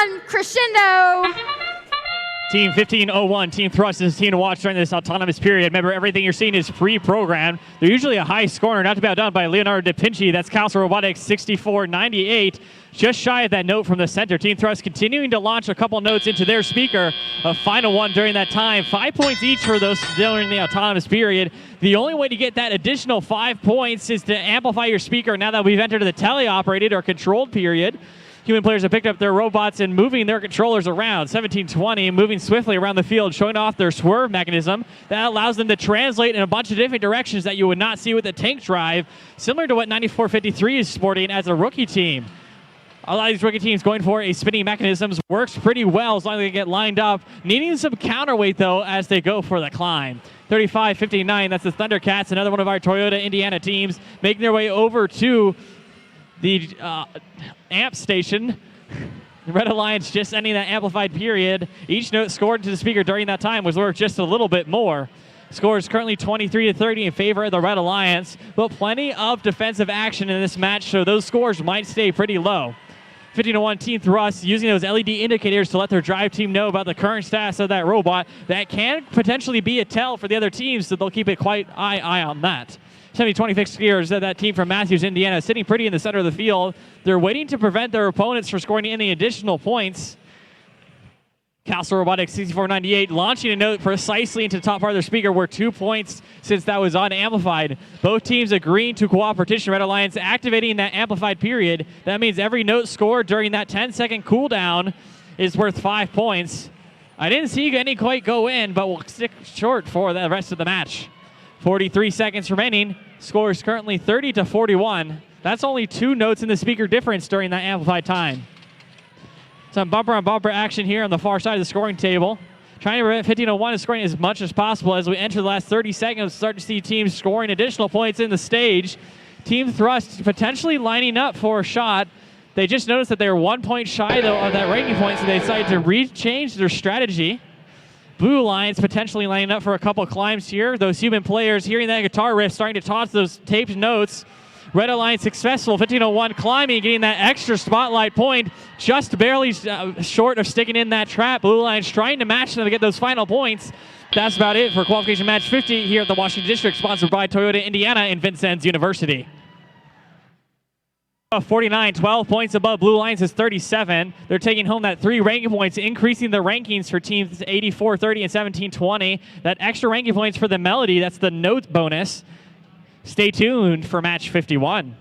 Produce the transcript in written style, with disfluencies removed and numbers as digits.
1501, Crescendo. Team 1501, Team Thrust is a team to watch during this autonomous period. Remember, everything you're seeing is pre-programmed. They're usually a high scorer, not to be outdone by Leonardo da Vinci. That's Quals Robotics 6498. Just shy of that note from the center. Team Thrust continuing to launch a couple notes into their speaker. A final one during that time. 5 points each for those during the autonomous period. The only way to get that additional 5 points is to amplify your speaker now that we've entered the teleoperated or controlled period. Human players have picked up their robots and moving their controllers around. 1720, moving swiftly around the field, showing off their swerve mechanism. That allows them to translate in a bunch of different directions that you would not see with the tank drive, similar to what 9453 is sporting as a rookie team. A lot of these rookie teams going for a spinning mechanisms works pretty well as long as they get lined up. Needing some counterweight, though, as they go for the climb. 3559, that's the Thundercats, another one of our Toyota Indiana teams, making their way over to the amp station. The Red Alliance just ending that amplified period. Each note scored into the speaker during that time was worth just a little bit more. Score is currently 23-30 in favor of the Red Alliance, but plenty of defensive action in this match, so those scores might stay pretty low. 1501 Team Thrust using those LED indicators to let their drive team know about the current status of that robot. That can potentially be a tell for the other teams, so they'll keep a quite eye on that. 70-20 fixed gears, that team from Matthews, Indiana, sitting pretty in the center of the field. They're waiting to prevent their opponents from scoring any additional points. Quals Robotics 6498 launching a note precisely into the top part of their speaker, worth 2 points since that was unamplified. Both teams agreeing to cooperation. Red Alliance activating that amplified period. That means every note scored during that 10-second cooldown is worth 5 points. I didn't see any quite go in, but we'll stick short for the rest of the match. 43 seconds remaining. Score is currently 30-41. That's only 2 notes in the speaker difference during that amplified time. Some bumper-on-bumper action here on the far side of the scoring table. Trying to prevent 1501 is scoring as much as possible as we enter the last 30 seconds. Start to see teams scoring additional points in the stage. Team Thrust potentially lining up for a shot. They just noticed that they were 1 point shy, though, of that ranking point, so they decided to change their strategy. Blue Alliance potentially lining up for a couple climbs here. Those human players hearing that guitar riff, starting to toss those taped notes. Red Alliance successful, 1501 climbing, getting that extra spotlight point, just barely short of sticking in that trap. Blue Alliance trying to match them to get those final points. That's about it for qualification match 50 here at the Washington District, sponsored by Toyota Indiana and Vincennes University. 49, 12 points above Blue Alliance is 37. They're taking home that 3 ranking points, increasing the rankings for teams 84-30 and 17-20. That extra ranking points for the Melody, that's the note bonus. Stay tuned for match 51.